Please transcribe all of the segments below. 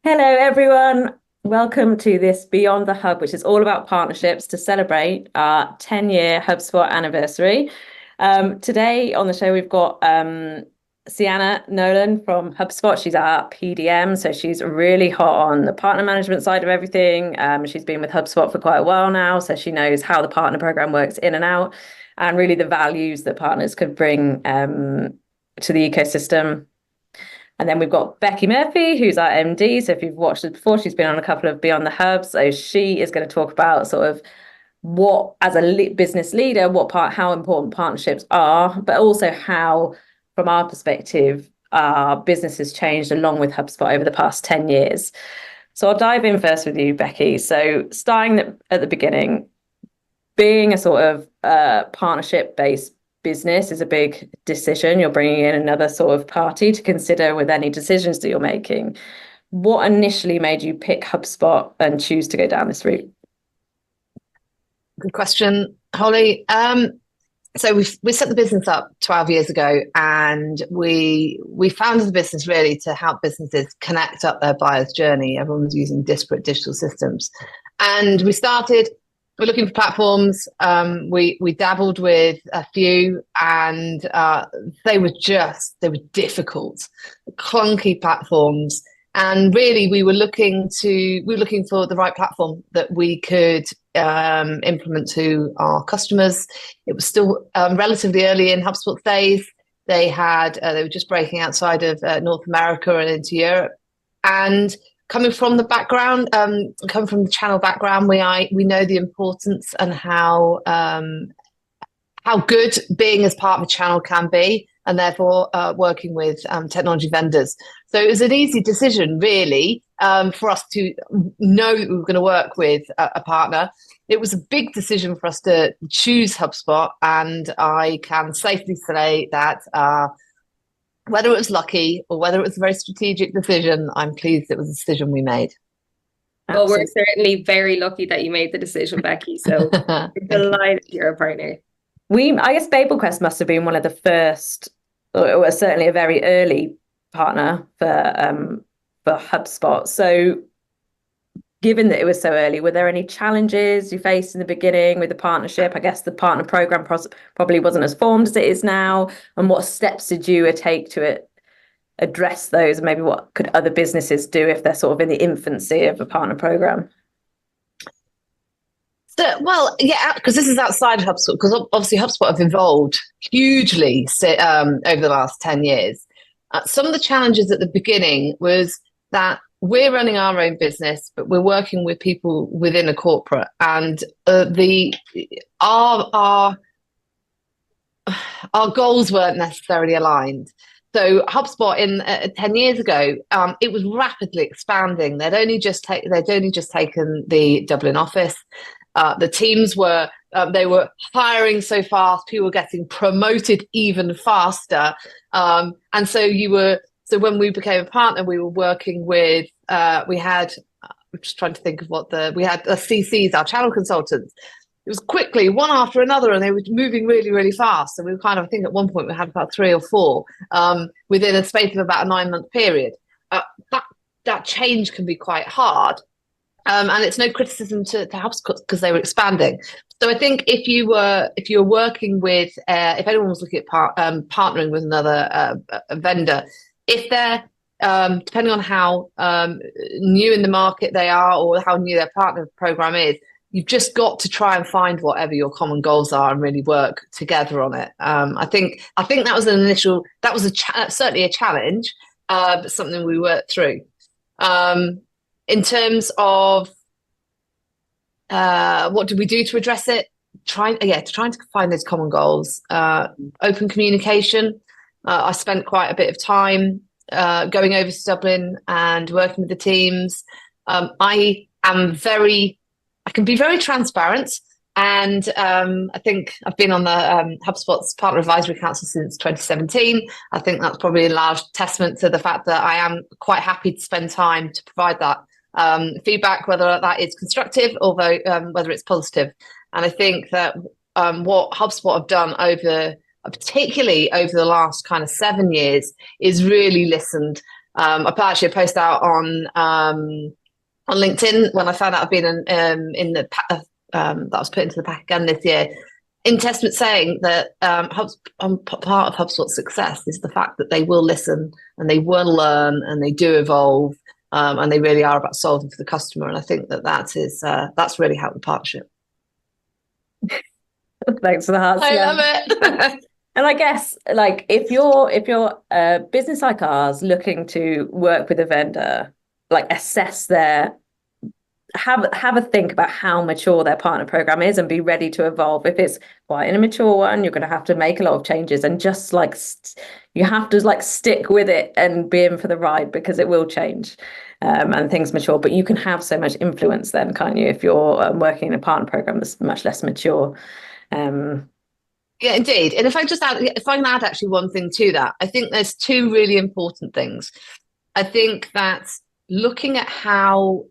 Hello, everyone. Welcome to this Beyond the Hub, which is all about partnerships to celebrate our 10-year HubSpot anniversary. Today on the show, we've got Sienna Nolan from HubSpot. She's our PDM, so she's really hot on the partner management side of everything. She's been with HubSpot for quite a while now, so she knows how the partner program works in and out, and really the values that partners could bring to the ecosystem. And then we've got Becky Murphy, who's our MD. So if you've watched her before, she's been on a couple of Beyond the Hubs. So she is going to talk about sort of what, as a business leader, how important partnerships are, but also how, from our perspective, our business has changed along with HubSpot over the past 10 years. So I'll dive in first with you, Becky. So starting at the beginning, being a sort of partnership-based business is a big decision. You're bringing in another sort of party to consider with any decisions that you're making. What initially made you pick HubSpot and choose to go down this route? Good question, Holly. So we set the business up 12 years ago, and we founded the business really to help businesses connect up their buyer's journey. Everyone was using disparate digital systems, and we're looking for platforms. We dabbled with a few, and they were difficult, clunky platforms. And really, we were looking for the right platform that we could implement to our customers. It was still relatively early in HubSpot's days. They were just breaking outside of North America and into Europe. And coming from the channel background, we know the importance and how good being as part of a channel can be, and therefore working with technology vendors. So it was an easy decision, really, for us to know that we were going to work with a partner. It was a big decision for us to choose HubSpot, and I can safely say that whether it was lucky or whether it was a very strategic decision, I'm pleased it was a decision we made. Well, we're certainly very lucky that you made the decision, Becky. So we're delighted you're a partner. I guess BabelQuest must have been one of the first, or it was certainly a very early partner for HubSpot. So given that it was so early, were there any challenges you faced in the beginning with the partnership? I guess the partner program probably wasn't as formed as it is now. And what steps did you take to address those? And maybe what could other businesses do if they're sort of in the infancy of a partner program? So, well, yeah, because this is outside of HubSpot, because obviously HubSpot have evolved hugely over the last 10 years. Some of the challenges at the beginning was that we're running our own business, but we're working with people within a corporate, and our goals weren't necessarily aligned. So HubSpot 10 years ago, it was rapidly expanding. They'd only just taken the Dublin office. The teams were hiring so fast. People were getting promoted even faster, and so when we became a partner, we were working with, I'm just trying to think of we had CCs, our channel consultants. It was quickly one after another, and they were moving really, really fast. And we were I think at one point we had about 3 or 4 within a space of about a 9-month period. That change can be quite hard. And it's no criticism to HubSpot because they were expanding. So I think if you were working with, if anyone was looking at partnering with another vendor, if they're depending on how new in the market they are or how new their partner program is, you've just got to try and find whatever your common goals are and really work together on it. I think that was certainly a challenge, but something we worked through. In terms of what did we do to address it? Trying to find those common goals. Open communication. I spent quite a bit of time going over to Dublin and working with the teams. I can be very transparent, and I think I've been on the HubSpot's Partner Advisory Council since 2017. I think that's probably a large testament to the fact that I am quite happy to spend time to provide that feedback, whether that is constructive or whether it's positive. And I think that what HubSpot have done particularly over the last kind of 7 years, is really listened I put actually a post out on LinkedIn when I found out I've been in the that was put into the pack again this year. In testament saying that part of HubSpot's success is the fact that they will listen and they will learn and they do evolve, and they really are about solving for the customer. And I think that's really helped the partnership. Thanks for the hearts. I love it. And I guess, like, if you're a business like ours looking to work with a vendor, like, assess have a think about how mature their partner program is and be ready to evolve. If it's quite an immature one, you're going to have to make a lot of changes, and just like you have to like stick with it and be in for the ride, because it will change and things mature. But you can have so much influence then, can't you, if you're working in a partner program that's much less mature. Yeah, indeed. And if I can add actually one thing to that, I think there's two really important things. I think that looking at how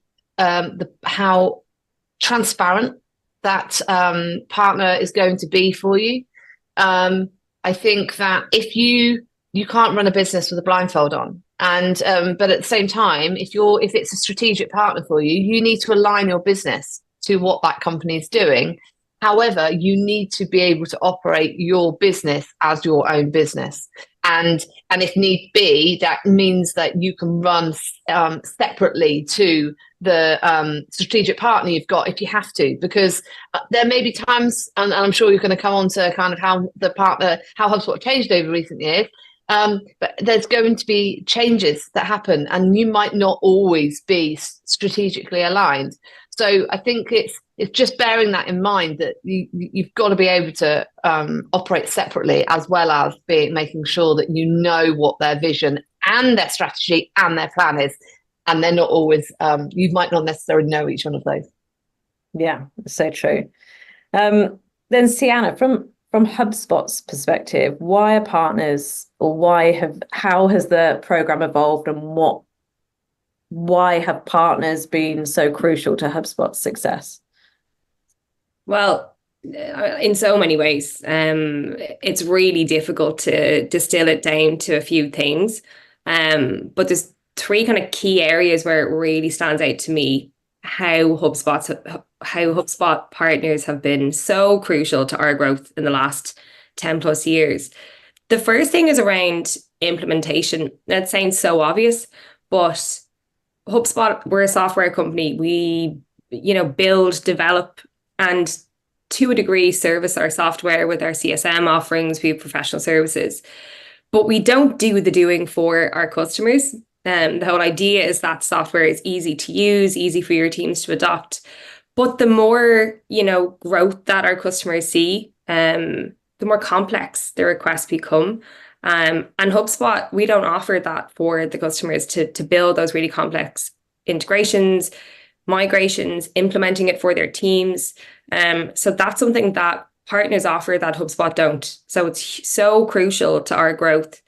transparent that partner is going to be for you. I think that if you can't run a business with a blindfold on, and but at the same time, if it's a strategic partner for you, you need to align your business to what that company is doing. However, you need to be able to operate your business as your own business. And if need be, that means that you can run separately to the strategic partner you've got if you have to, because there may be times, and I'm sure you're going to come on to kind of how HubSpot changed over recent years, but there's going to be changes that happen and you might not always be strategically aligned. So I think it's just bearing that in mind, that you've got to be able to operate separately, as well as making sure that you know what their vision and their strategy and their plan is. And they're not always, you might not necessarily know each one of those. Yeah, so true. Then Sienna, from HubSpot's perspective, why are partners, or how has the program evolved, and why have partners been so crucial to HubSpot's success? Well, in so many ways, it's really difficult to distill it down to a few things. But there's three kind of key areas where it really stands out to me how HubSpot partners have been so crucial to our growth in the last 10 plus years. The first thing is around implementation. That sounds so obvious, but HubSpot, we're a software company. We, build, develop, and to a degree service our software with our CSM offerings. We have professional services, but we don't do the doing for our customers. The whole idea is that software is easy to use, easy for your teams to adopt. But the more, growth that our customers see, the more complex the requests become. And HubSpot, we don't offer that for the customers to build those really complex integrations, migrations, implementing it for their teams. So that's something that partners offer that HubSpot don't. So it's so crucial to our growth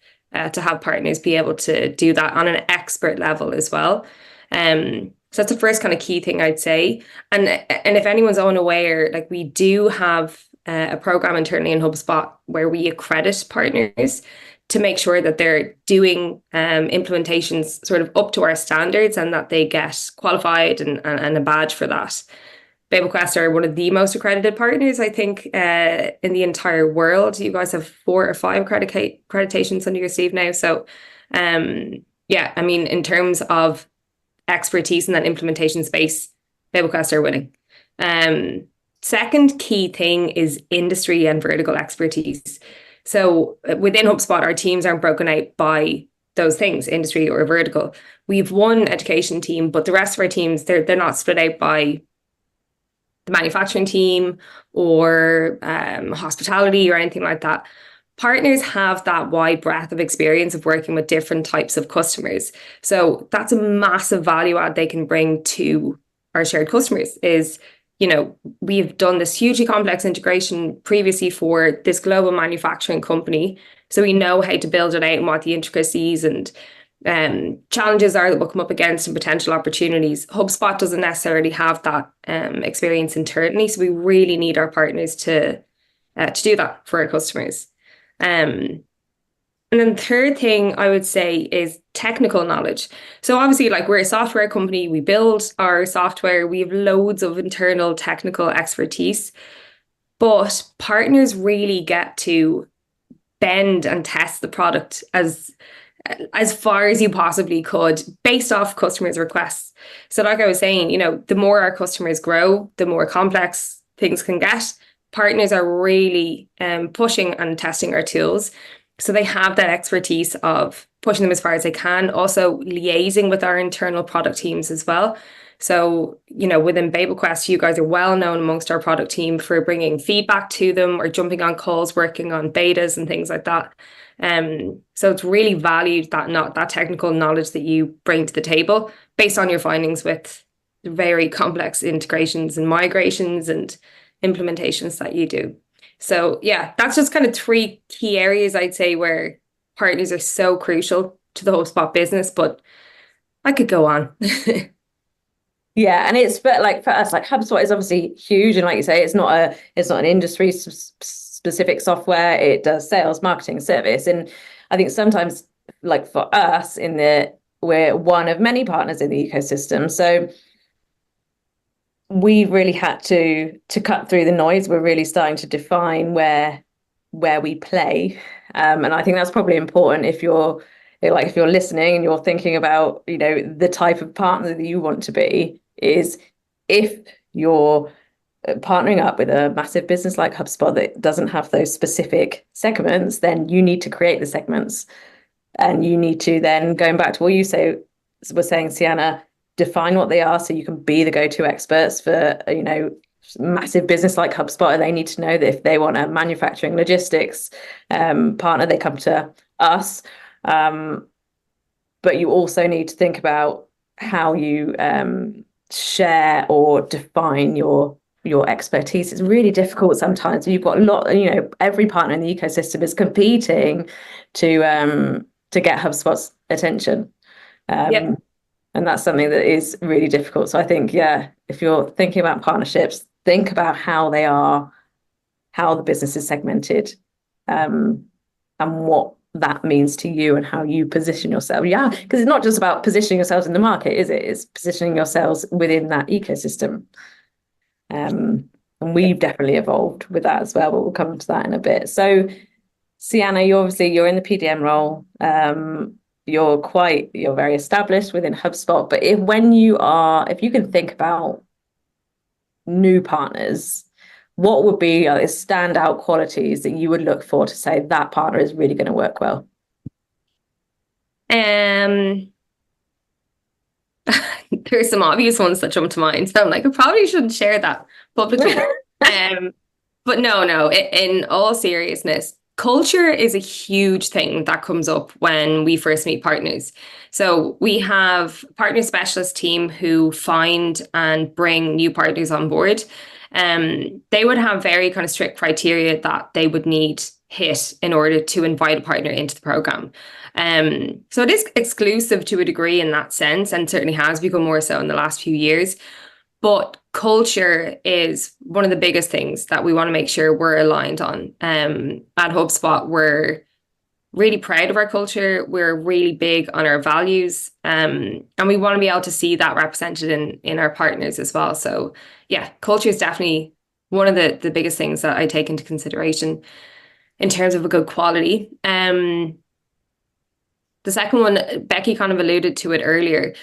to have partners be able to do that on an expert level as well. So that's the first kind of key thing I'd say. And if anyone's unaware, like, we do have a program internally in HubSpot where we accredit partners to make sure that they're doing implementations sort of up to our standards and that they get qualified and a badge for that. BabelQuest are one of the most accredited partners, I think, in the entire world. You guys have 4 or 5 accreditations under your sleeve now. So, in terms of expertise in that implementation space, BabelQuest are winning. Second key thing is industry and vertical expertise. So within HubSpot, our teams aren't broken out by those things, industry or vertical. We've one education team, but the rest of our teams, they're not split out by the manufacturing team or hospitality or anything like that. Partners have that wide breadth of experience of working with different types of customers. So that's a massive value add they can bring to our shared customers is, we've done this hugely complex integration previously for this global manufacturing company. So we know how to build it out and what the intricacies and challenges are that we'll come up against and potential opportunities. HubSpot doesn't necessarily have that experience internally. So we really need our partners to do that for our customers. And then the third thing I would say is technical knowledge. So obviously, like, we're a software company, we build our software, we have loads of internal technical expertise, but partners really get to bend and test the product as far as you possibly could based off customers' requests. So like I was saying, the more our customers grow, the more complex things can get. Partners are really pushing and testing our tools. So they have that expertise of pushing them as far as they can, also liaising with our internal product teams as well. So, within BabelQuest, you guys are well known amongst our product team for bringing feedback to them or jumping on calls, working on betas and things like that. So it's really valued, that technical knowledge that you bring to the table based on your findings with very complex integrations and migrations and implementations that you do. So yeah, that's just kind of three key areas I'd say where partners are so crucial to the HubSpot business, but I could go on. Yeah, and but like for us, like HubSpot is obviously huge, and like you say, it's not an industry specific software. It does sales, marketing, service, and I think sometimes, like for us, we're one of many partners in the ecosystem, so we really had to cut through the noise. We're really starting to define where we play, and I think that's probably important if you're listening and you're thinking about the type of partner that you want to be. Is if you're partnering up with a massive business like HubSpot that doesn't have those specific segments, then you need to create the segments, and you need to then, going back to what you were saying, Sienna, define what they are so you can be the go-to experts for massive business like HubSpot. And they need to know that if they want a manufacturing logistics partner, they come to us. But you also need to think about how you share or define your expertise. It's really difficult sometimes. You've got a lot, every partner in the ecosystem is competing to get HubSpot's attention. Yep. And that's something that is really difficult. So I think, yeah, if you're thinking about partnerships, think about how the business is segmented, and what that means to you and how you position yourself. Yeah, because it's not just about positioning yourselves in the market, is it? It's positioning yourselves within that ecosystem. And we've definitely evolved with that as well, but we'll come to that in a bit. So, Sienna, you're in the PDM role. You're very established within HubSpot, but if you can think about new partners, what would be standout qualities that you would look for to say that partner is really going to work well? There's some obvious ones that jump to mind, so I'm like, I probably shouldn't share that publicly. But no, in all seriousness, culture is a huge thing that comes up when we first meet partners. So we have a partner specialist team who find and bring new partners on board. They would have very kind of strict criteria that they would need hit in order to invite a partner into the program. So it is exclusive to a degree in that sense, and certainly has become more so in the last few years. But culture is one of the biggest things that we want to make sure we're aligned on. At HubSpot, we're really proud of our culture. We're really big on our values, and we want to be able to see that represented in our partners as well. So yeah, culture is definitely one of the biggest things that I take into consideration in terms of a good quality. The second one, Becky kind of alluded to it earlier,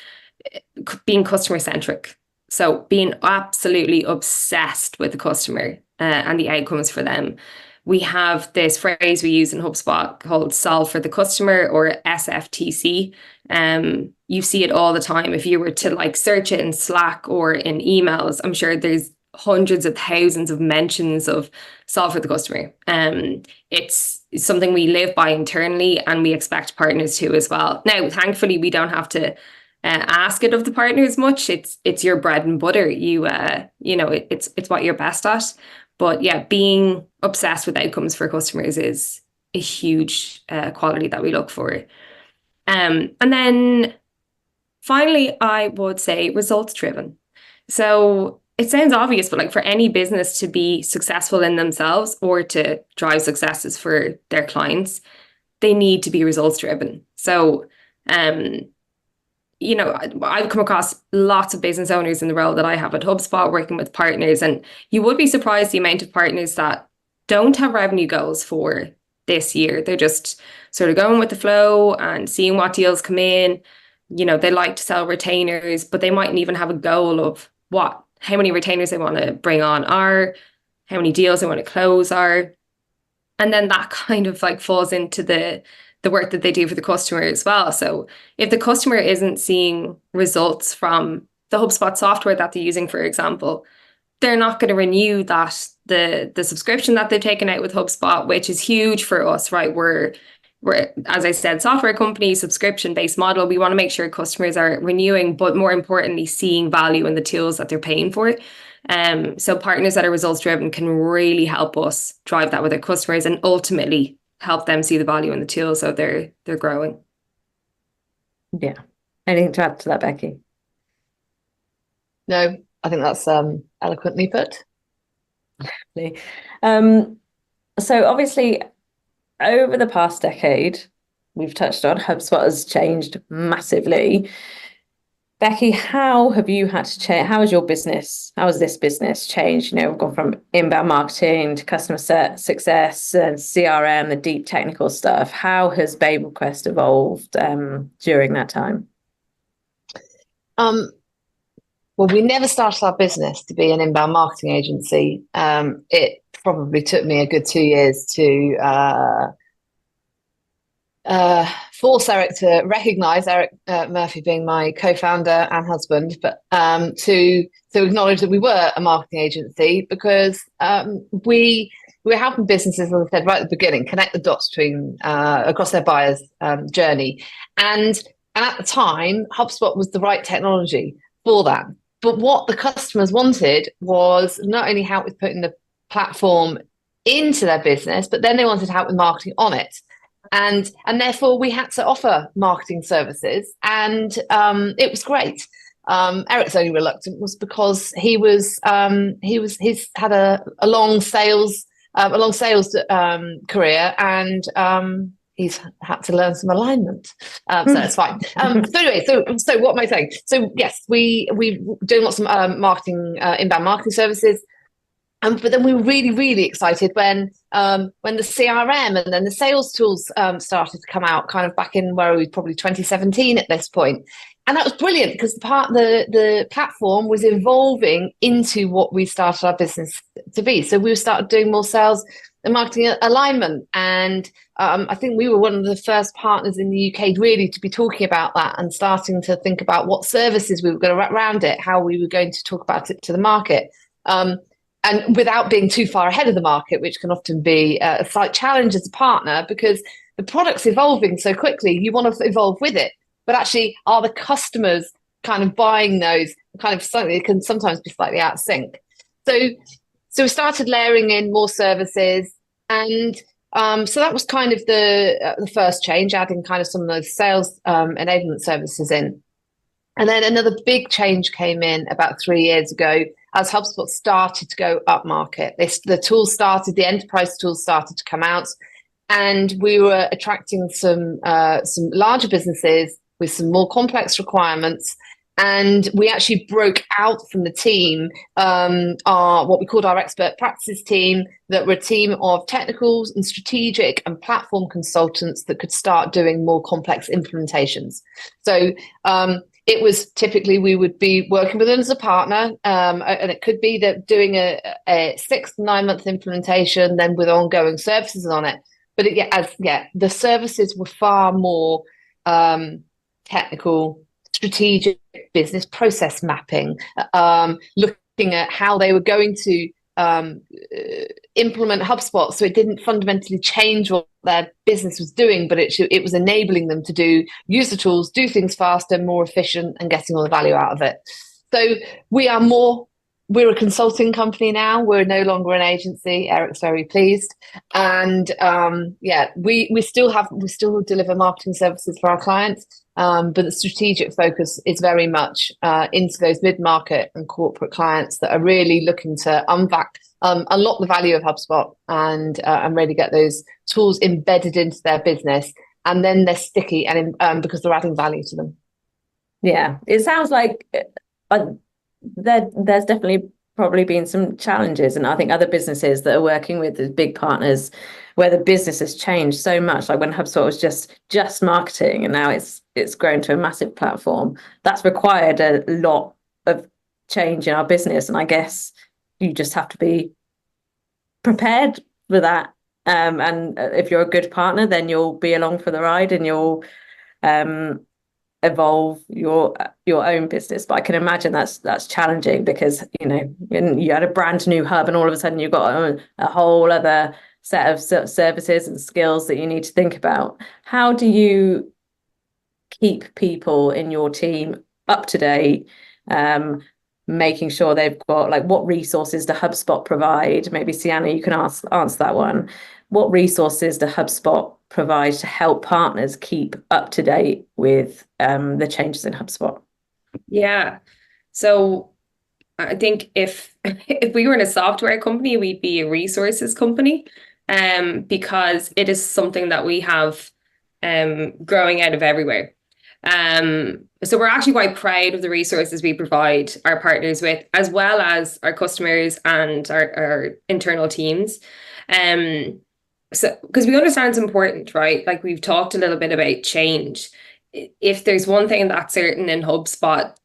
being customer centric. So being absolutely obsessed with the customer and the outcomes for them. We have this phrase we use in HubSpot called solve for the customer, or SFTC. You see it all the time. If you were to search it in Slack or in emails, I'm sure there's hundreds of thousands of mentions of solve for the customer. It's something we live by internally, and we expect partners to as well. Now, thankfully, we don't have to ask it of the partners much. It's your bread and butter. It's what you're best at. But yeah, being obsessed with outcomes for customers is a huge quality that we look for. And then finally, I would say results driven. So it sounds obvious, but for any business to be successful in themselves or to drive successes for their clients, they need to be results driven. So, you know, I've come across lots of business owners in the role that I have at HubSpot working with partners, and you would be surprised the amount of partners that don't have revenue goals for this year. They're just sort of going with the flow and seeing what deals come in. You know, they like to sell retainers, but they mightn't even have a goal of how many retainers they want to bring on are, how many deals they want to close are. And then that kind of like falls into the work that they do for the customer as well. So if the customer isn't seeing results from the HubSpot software that they're using, for example, they're not going to renew the subscription that they've taken out with HubSpot, which is huge for us, right? We're, as I said, software company, subscription-based model. We want to make sure customers are renewing, but more importantly, seeing value in the tools that they're paying for. So partners that are results driven can really help us drive that with our customers and ultimately help them see the value in the tools so they're growing. Yeah. Anything to add to that, Becky? No, I think that's eloquently put. So obviously, over the past decade, we've touched on HubSpot has changed massively. Becky, how have you had to change? How has this business changed? You know, we've gone from inbound marketing to customer success and CRM, the deep technical stuff. How has BabelQuest evolved during that time? Well, we never started our business to be an inbound marketing agency. It probably took me a good 2 years to force Eric to recognize, Eric Murphy being my co-founder and husband, but to acknowledge that we were a marketing agency, because we were helping businesses, as I said right at the beginning, connect the dots between across their buyer's journey. And at the time, HubSpot was the right technology for that. But what the customers wanted was not only help with putting the platform into their business, but then they wanted help with marketing on it. And therefore we had to offer marketing services, and it was great. Eric's only reluctant was because he's had a long sales career, and he's had to learn some alignment, so it's fine. So anyway, so what am I saying? So yes, we doing lots of inbound marketing services. But then we were really, really excited when the CRM and then the sales tools started to come out, kind of back in where we probably 2017 at this point. And that was brilliant because the platform was evolving into what we started our business to be. So we started doing more sales and marketing alignment. And I think we were one of the first partners in the UK really to be talking about that and starting to think about what services we were going to wrap around it, how we were going to talk about it to the market. And without being too far ahead of the market, which can often be a slight challenge as a partner, because the product's evolving so quickly, you want to evolve with it. But actually, are the customers kind of buying those kind of something that can sometimes be slightly out of sync? So we started layering in more services, and so that was kind of the first change, adding kind of some of those sales enablement services in. And then another big change came in about 3 years ago as HubSpot started to go up market. The enterprise tools started to come out, and we were attracting some larger businesses with some more complex requirements. And we actually broke out from the team, what we called our expert practices team, that were a team of technical and strategic and platform consultants that could start doing more complex implementations. So it was typically we would be working with them as a partner, and it could be that doing a 6 to 9 month implementation, then with ongoing services on it. But the services were far more technical, strategic, business process mapping, looking at how they were going to implement HubSpot so it didn't fundamentally change what their business was doing, but it was enabling them to use the tools, do things faster, more efficient, and getting all the value out of it. So we're a consulting company now. We're no longer an agency. Eric's very pleased. And we still deliver marketing services for our clients. But the strategic focus is very much into those mid-market and corporate clients that are really looking to unlock the value of HubSpot and really get those tools embedded into their business, and then they're sticky and because they're adding value to them. Yeah, it sounds like there's definitely probably been some challenges, and I think other businesses that are working with the big partners where the business has changed so much, like when HubSpot was just marketing and now it's grown to a massive platform. That's required a lot of change in our business, and I guess you just have to be prepared for that. And if you're a good partner, then you'll be along for the ride and you'll evolve your own business. But I can imagine that's challenging because, you know, when you had a brand new hub and all of a sudden you've got a whole other set of services and skills that you need to think about. How do you keep people in your team up to date, making sure they've got, like, what resources do HubSpot provide? Maybe Sienna, you can answer that one. What resources do HubSpot provide to help partners keep up to date with the changes in HubSpot? Yeah. So I think if we were in a software company, we'd be a resources company, because it is something that we have growing out of everywhere. So we're actually quite proud of the resources we provide our partners with, as well as our customers and our internal teams. So because we understand it's important, right? Like we've talked a little bit about change. If there's one thing that's certain in HubSpot,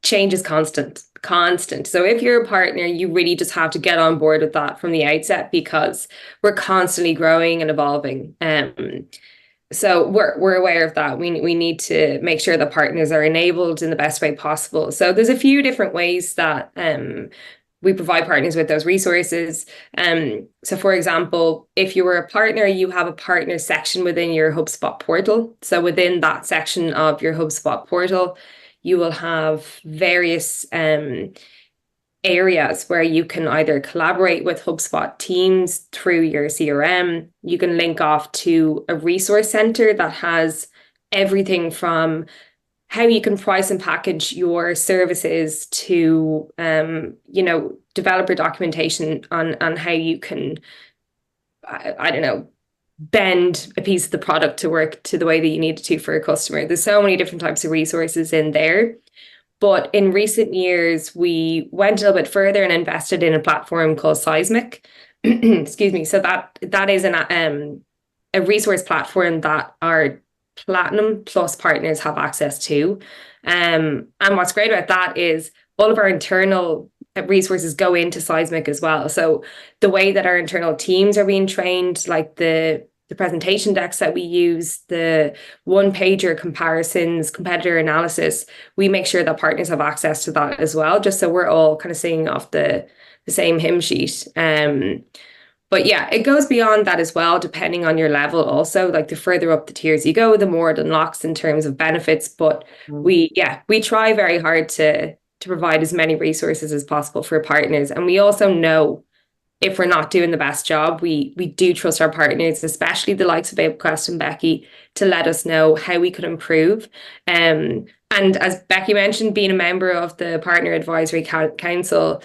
change is constant. So if you're a partner, you really just have to get on board with that from the outset, because we're constantly growing and evolving. So we're aware of that. We need to make sure that partners are enabled in the best way possible. So there's a few different ways that we provide partners with those resources. So for example, if you were a partner, you have a partner section within your HubSpot portal. So within that section of your HubSpot portal, you will have various areas where you can either collaborate with HubSpot teams through your CRM. You can link off to a resource center that has everything from how you can price and package your services to, developer documentation on how you can, I don't know, bend a piece of the product to work to the way that you need it to for a customer. There's so many different types of resources in there. But in recent years, we went a little bit further and invested in a platform called Seismic. Excuse me. So that is a resource platform that our Platinum Plus partners have access to. And what's great about that is all of our internal resources go into Seismic as well. So the way that our internal teams are being trained, like the presentation decks that we use, the one-pager comparisons, competitor analysis, we make sure that partners have access to that as well, just so we're all kind of singing off the same hymn sheet. But yeah, it goes beyond that as well, depending on your level also. Like the further up the tiers you go, the more it unlocks in terms of benefits. But we try very hard to provide as many resources as possible for partners. And we also know if we're not doing the best job, we do trust our partners, especially the likes of BabelQuest and Becky, to let us know how we could improve. And as Becky mentioned, being a member of the Partner Advisory Council,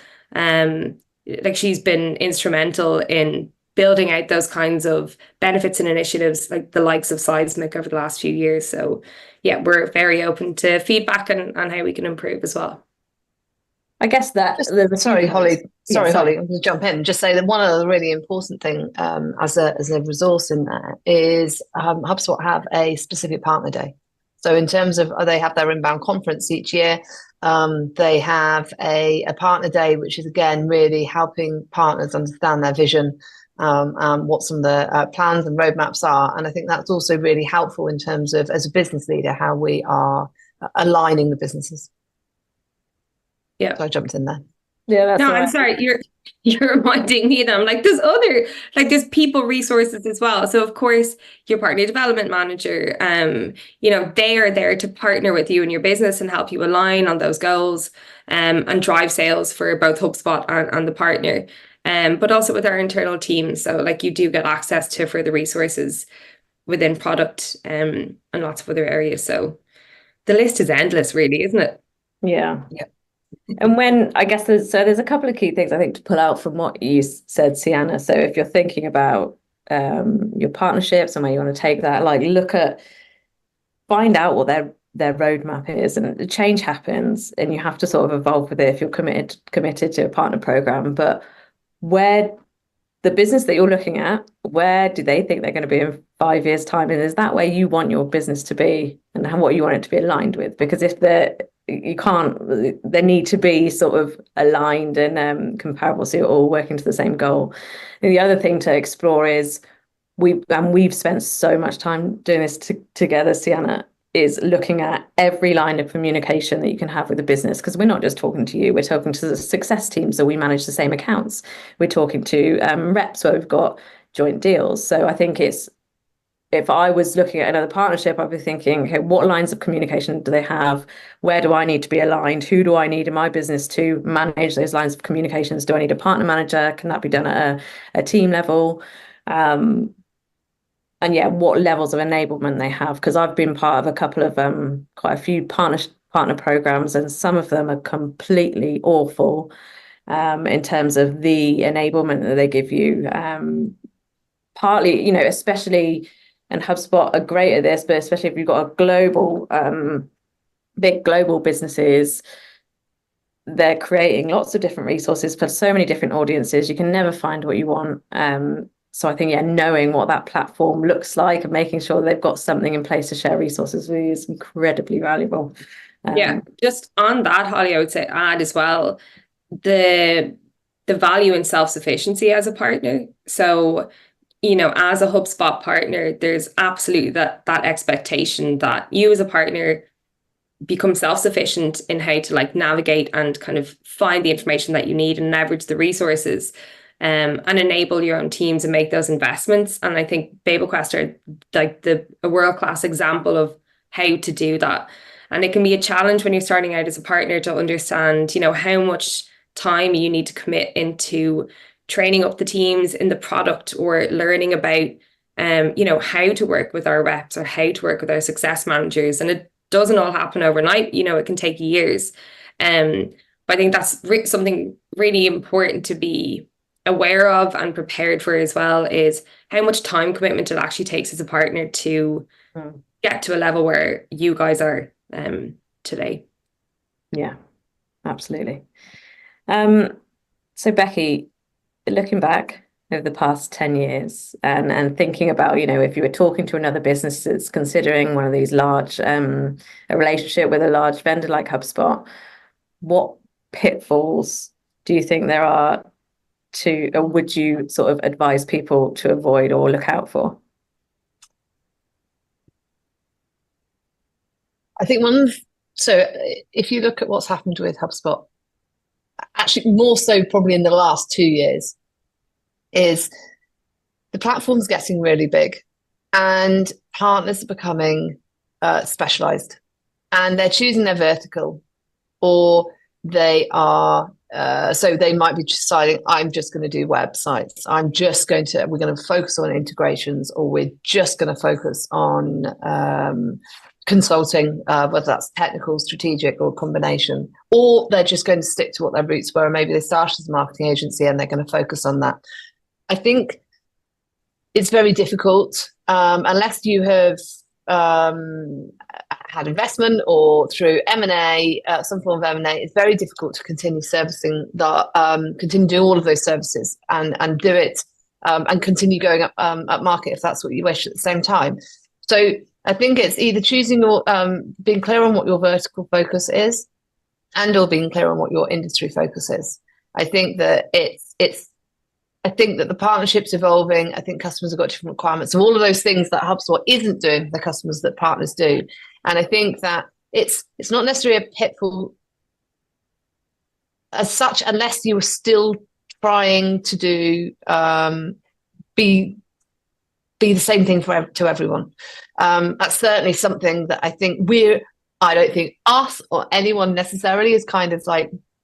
like she's been instrumental in building out those kinds of benefits and initiatives, like the likes of Seismic over the last few years. So yeah, we're very open to feedback on how we can improve as well. I guess that sorry, Holly. I'm going to jump in and just say that one of the really important thing as a resource in there is HubSpot have a specific partner day. So in terms of they have their inbound conference each year, they have a partner day, which is again really helping partners understand their vision, what some of the plans and roadmaps are. And I think that's also really helpful in terms of, as a business leader, how we are aligning the businesses. Yeah, so I jumped in there. Yeah, that's no, right. I'm sorry. You're reminding me that I'm like, there's people resources as well. So of course, your partner development manager, they are there to partner with you in your business and help you align on those goals, and drive sales for both HubSpot and the partner, but also with our internal team. So like you do get access to further resources within product, and lots of other areas. So the list is endless, really, isn't it? Yeah. And when, I guess there's a couple of key things I think to pull out from what you said, Sienna. So if you're thinking about your partnerships and where you want to take that. Like find out what their roadmap is, and change happens and you have to sort of evolve with it if you're committed to a partner program. But where the business that you're looking at, where do they think they're going to be in 5 years' time? And is that where you want your business to be and what you want it to be aligned with? Because if they need to be sort of aligned and comparable, so you're all working to the same goal. And the other thing to explore is we've spent so much time doing this together, Sienna, is looking at every line of communication that you can have with a business, because we're not just talking to you, we're talking to the success team, so we manage the same accounts. We're talking to reps where we've got joint deals. So I think if I was looking at another partnership, I'd be thinking, okay, what lines of communication do they have? Where do I need to be aligned? Who do I need in my business to manage those lines of communications? Do I need a partner manager? Can that be done at a team level? And yeah, what levels of enablement they have, because I've been part of a couple of quite a few partner programs, and some of them are completely awful in terms of the enablement that they give you. Partly, especially, and HubSpot are great at this, but especially if you've got a global, big global businesses, they're creating lots of different resources for so many different audiences. You can never find what you want. So I think, knowing what that platform looks like and making sure they've got something in place to share resources with you is incredibly valuable. Just on that, Holly, I would say add as well the value in self-sufficiency as a partner. So, as a HubSpot partner, there's absolutely that expectation that you as a partner become self-sufficient in how to navigate and kind of find the information that you need and leverage the resources. And enable your own teams and make those investments. And I think BabelQuest are a world-class example of how to do that. And it can be a challenge when you're starting out as a partner to understand, how much time you need to commit into training up the teams in the product, or learning about, how to work with our reps or how to work with our success managers. And it doesn't all happen overnight. It can take years. But I think that's something really important to be aware of and prepared for as well, is how much time commitment it actually takes as a partner to get to a level where you guys are today. Yeah, absolutely. So Becky, looking back over the past 10 years and thinking about, if you were talking to another business that's considering one of these large, a relationship with a large vendor like HubSpot, what pitfalls do you think there are or would you sort of advise people to avoid or look out for? I think so if you look at what's happened with HubSpot, actually more so probably in the last 2 years, is the platform's getting really big and partners are becoming specialized, and they're choosing their vertical, or they are so they might be deciding, I'm just going to do websites, we're going to focus on integrations, or we're just going to focus on consulting, whether that's technical, strategic, or a combination, or they're just going to stick to what their roots were, and maybe they started as a marketing agency and they're going to focus on that. I think it's very difficult unless you have had investment or through M&A, some form of M&A. It's very difficult to continue servicing continue doing all of those services and do it and continue going up market if that's what you wish at the same time. So I think it's either choosing or being clear on what your vertical focus is, and or being clear on what your industry focus is. I think that I think that the partnership's evolving. I think customers have got different requirements. So all of those things that HubSpot isn't doing, the customers that partners do. And I think that it's not necessarily a pitfall as such, unless you are still trying to do be the same thing to everyone. That's certainly something that I don't think us or anyone necessarily is kind of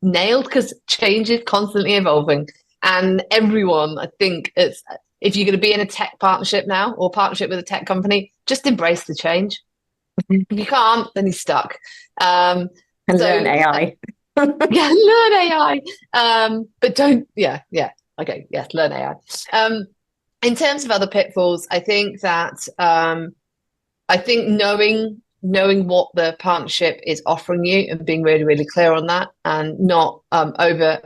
nailed, because change is constantly evolving. And everyone, I think, if you're going to be in a tech partnership now or partnership with a tech company, just embrace the change. If you can't, then you're stuck. And learn AI. Learn AI. But don't, okay, yes, learn AI. In terms of other pitfalls, I think that knowing what the partnership is offering you and being really, really clear on that, and not over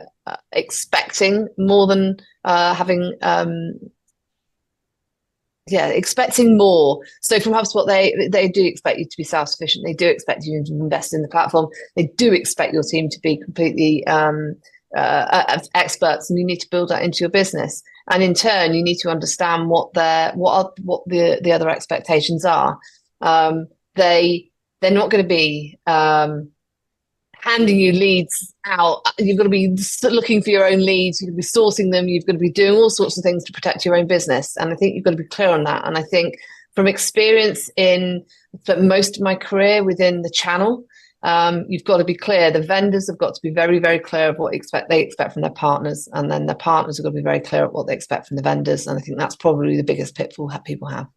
expecting more than having expecting more. So from HubSpot, they do expect you to be self-sufficient. They do expect you to invest in the platform. They do expect your team to be completely experts, and you need to build that into your business. And in turn, you need to understand what the other expectations are. They're not going to be handing you leads out. You've got to be looking for your own leads. You've got to be sourcing them. You've got to be doing all sorts of things to protect your own business. And I think you've got to be clear on that. And I think from experience for most of my career within the channel, you've got to be clear. The vendors have got to be very, very clear of what they expect from their partners. And then the partners have got to be very clear of what they expect from the vendors. And I think that's probably the biggest pitfall that people have.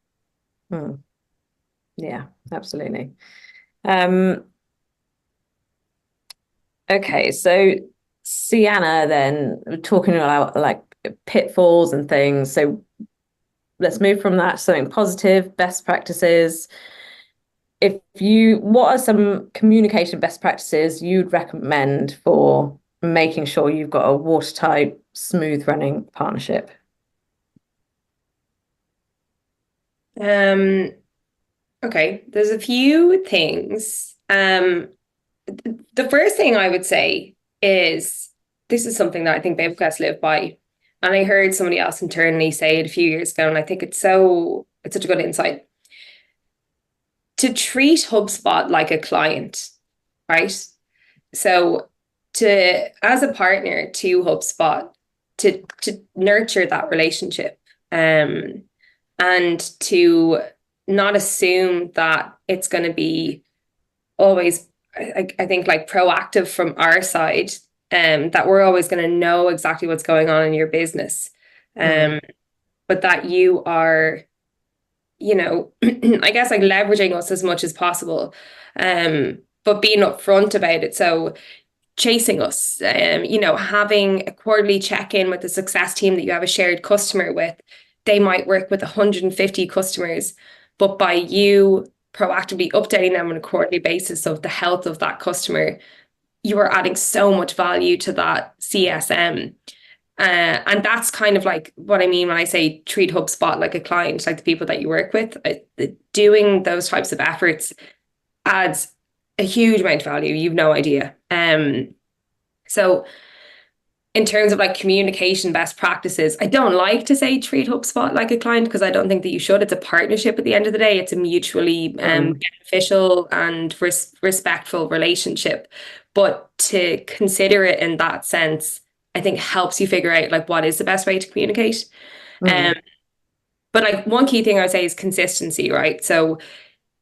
Yeah, absolutely. Okay, so Sienna, then we're talking about like pitfalls and things. So let's move from that to something positive, best practices. What are some communication best practices you'd recommend for making sure you've got a watertight, smooth running partnership? Okay, there's a few things. The first thing I would say is, this is something that I think BabelQuest live by, and I heard somebody else internally say it a few years ago, and I think it's such a good insight. To treat HubSpot like a client, right? So as a partner to HubSpot, to nurture that relationship, and to not assume that it's going to be always, I think, like proactive from our side, that we're always going to know exactly what's going on in your business, but that you are, I guess, like leveraging us as much as possible, but being upfront about it. So chasing us, having a quarterly check-in with the success team that you have a shared customer with. They might work with 150 customers, but by you proactively updating them on a quarterly basis of the health of that customer, you are adding so much value to that CSM. And that's kind of like what I mean when I say treat HubSpot like a client, like the people that you work with. Doing those types of efforts adds a huge amount of value. You've no idea. So in terms of like communication best practices, I don't like to say treat HubSpot like a client, because I don't think that you should. It's a partnership at the end of the day. It's a mutually beneficial and respectful relationship. But to consider it in that sense, I think helps you figure out like what is the best way to communicate. But like one key thing I would say is consistency, right? So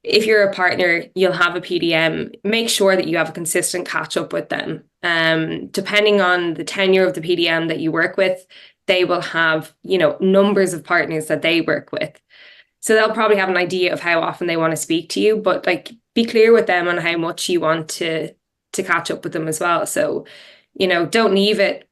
if you're a partner, you'll have a PDM. Make sure that you have a consistent catch up with them. Depending on the tenure of the PDM that you work with, they will have, numbers of partners that they work with. So they'll probably have an idea of how often they want to speak to you, but like be clear with them on how much you want to catch up with them as well. So, don't leave it.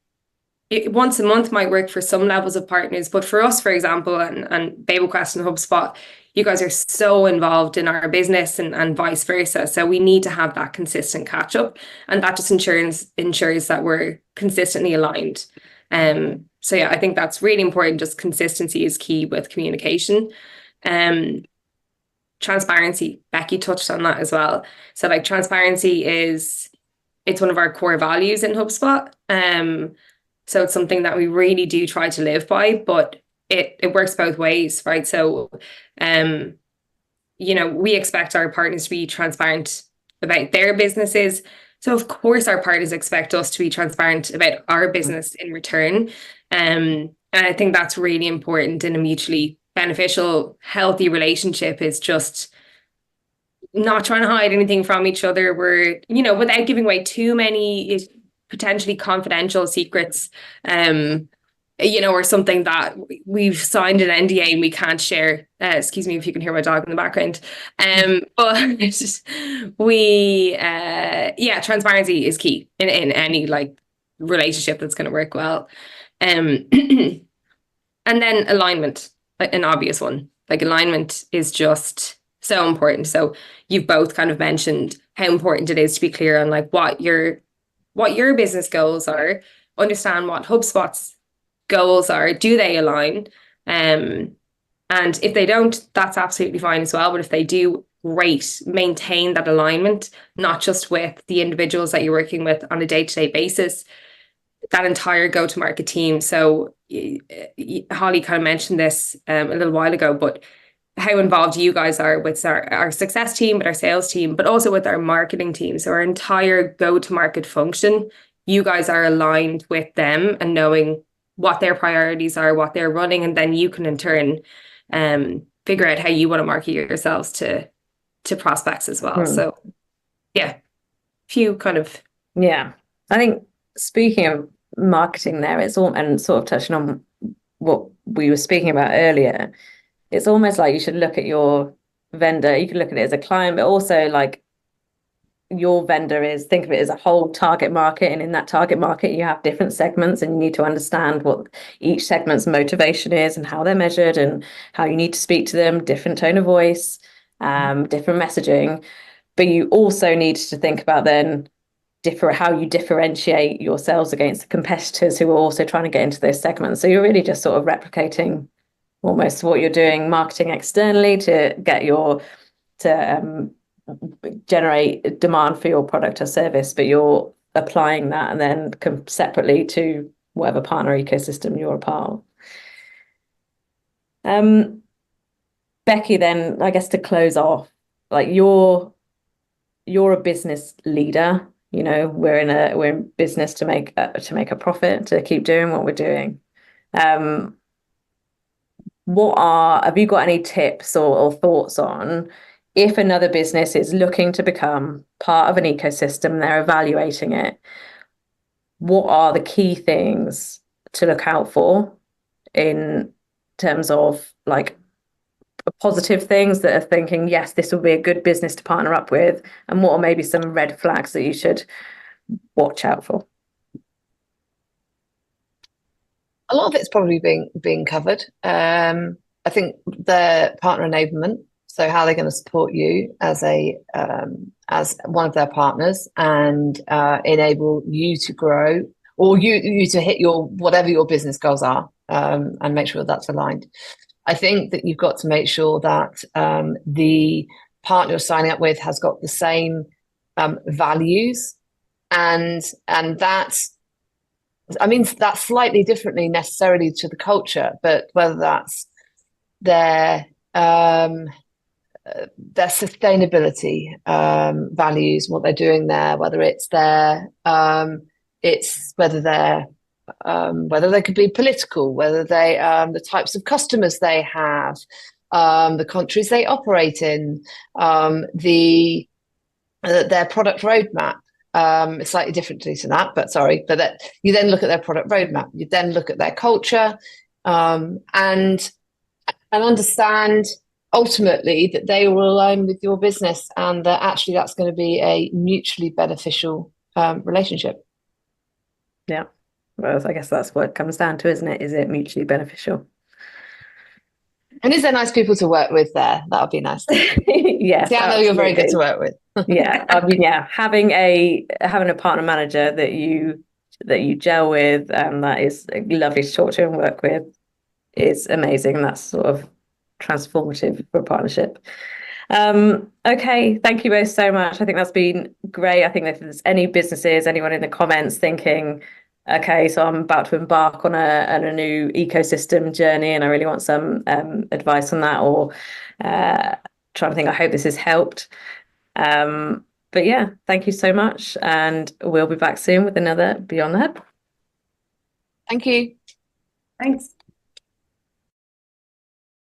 Once a month might work for some levels of partners, but for us, for example, and BabelQuest and HubSpot, you guys are so involved in our business and vice versa. So we need to have that consistent catch up, and that just ensures that we're consistently aligned. So yeah, I think that's really important. Just consistency is key with communication. Transparency, Becky touched on that as well. So like transparency it's one of our core values in HubSpot. So it's something that we really do try to live by, but it works both ways, right? So, we expect our partners to be transparent about their businesses. So of course our partners expect us to be transparent about our business in return. And I think that's really important in a mutually beneficial, healthy relationship, is just not trying to hide anything from each other. We're, without giving away too many potentially confidential secrets, or something that we've signed an NDA and we can't share. Excuse me if you can hear my dog in the background. But transparency is key in any like relationship that's going to work well. And then alignment. an obvious one. Like alignment is just so important. So you've both kind of mentioned how important it is to be clear on like what your business goals are, understand what HubSpot's goals are, do they align? And if they don't, that's absolutely fine as well. But if they do, great, maintain that alignment, not just with the individuals that you're working with on a day-to-day basis, that entire go-to-market team. So Holly kind of mentioned this a little while ago, but how involved you guys are with our success team, with our sales team, but also with our marketing team. So our entire go-to-market function, you guys are aligned with them and knowing what their priorities are, what they're running, and then you can in turn figure out how you want to market yourselves to prospects as well. So yeah, few kind of I think speaking of marketing there, it's all, and sort of touching on what we were speaking about earlier, it's almost like you should look at your vendor, you can look at it as a client, but also like your vendor is, think of it as a whole target market, and in that target market you have different segments, and you need to understand what each segment's motivation is and how they're measured and how you need to speak to them, different tone of voice, different messaging. But you also need to think about then how you differentiate yourselves against the competitors who are also trying to get into those segments. So you're really just sort of replicating almost what you're doing marketing externally to get generate demand for your product or service, but you're applying that and then separately to whatever partner ecosystem you're a part of. Becky, then I guess to close off, like you're a business leader. You know, we're in business to make a profit, to keep doing what we're doing. Have you got any tips or thoughts on if another business is looking to become part of an ecosystem, they're evaluating it, what are the key things to look out for in terms of like positive things that are thinking, yes, this will be a good business to partner up with, and what are maybe some red flags that you should watch out for? A lot of it's probably being covered. I think the partner enablement, so how they're going to support you as one of their partners and enable you to grow, or you to hit whatever your business goals are, and make sure that's aligned. I think that you've got to make sure that the partner you're signing up with has got the same values, and that's, I mean, that's slightly differently necessarily to the culture, but whether that's their sustainability values, what they're doing there, whether it's whether they could be political, whether they the types of customers they have, the countries they operate in, their product roadmap. Slightly differently to that, but that you then look at their product roadmap, you then look at their culture, and understand ultimately that they will align with your business, and that actually that's going to be a mutually beneficial relationship. Yeah, well, I guess that's what it comes down to, isn't it? Is it mutually beneficial? And is there nice people to work with there? That would be nice. Yes, I know you're very good to work with. Yeah, I mean, yeah, having a partner manager that you gel with and that is lovely to talk to and work with is amazing. And that's sort of transformative for a partnership. Okay, thank you both so much. I think that's been great. I think if there's any businesses, anyone in the comments thinking, okay, so I'm about to embark on a new ecosystem journey and I really want some advice on that, or trying to think, I hope this has helped. But yeah, thank you so much, and we'll be back soon with another Beyond the Hub. Thank you. Thanks.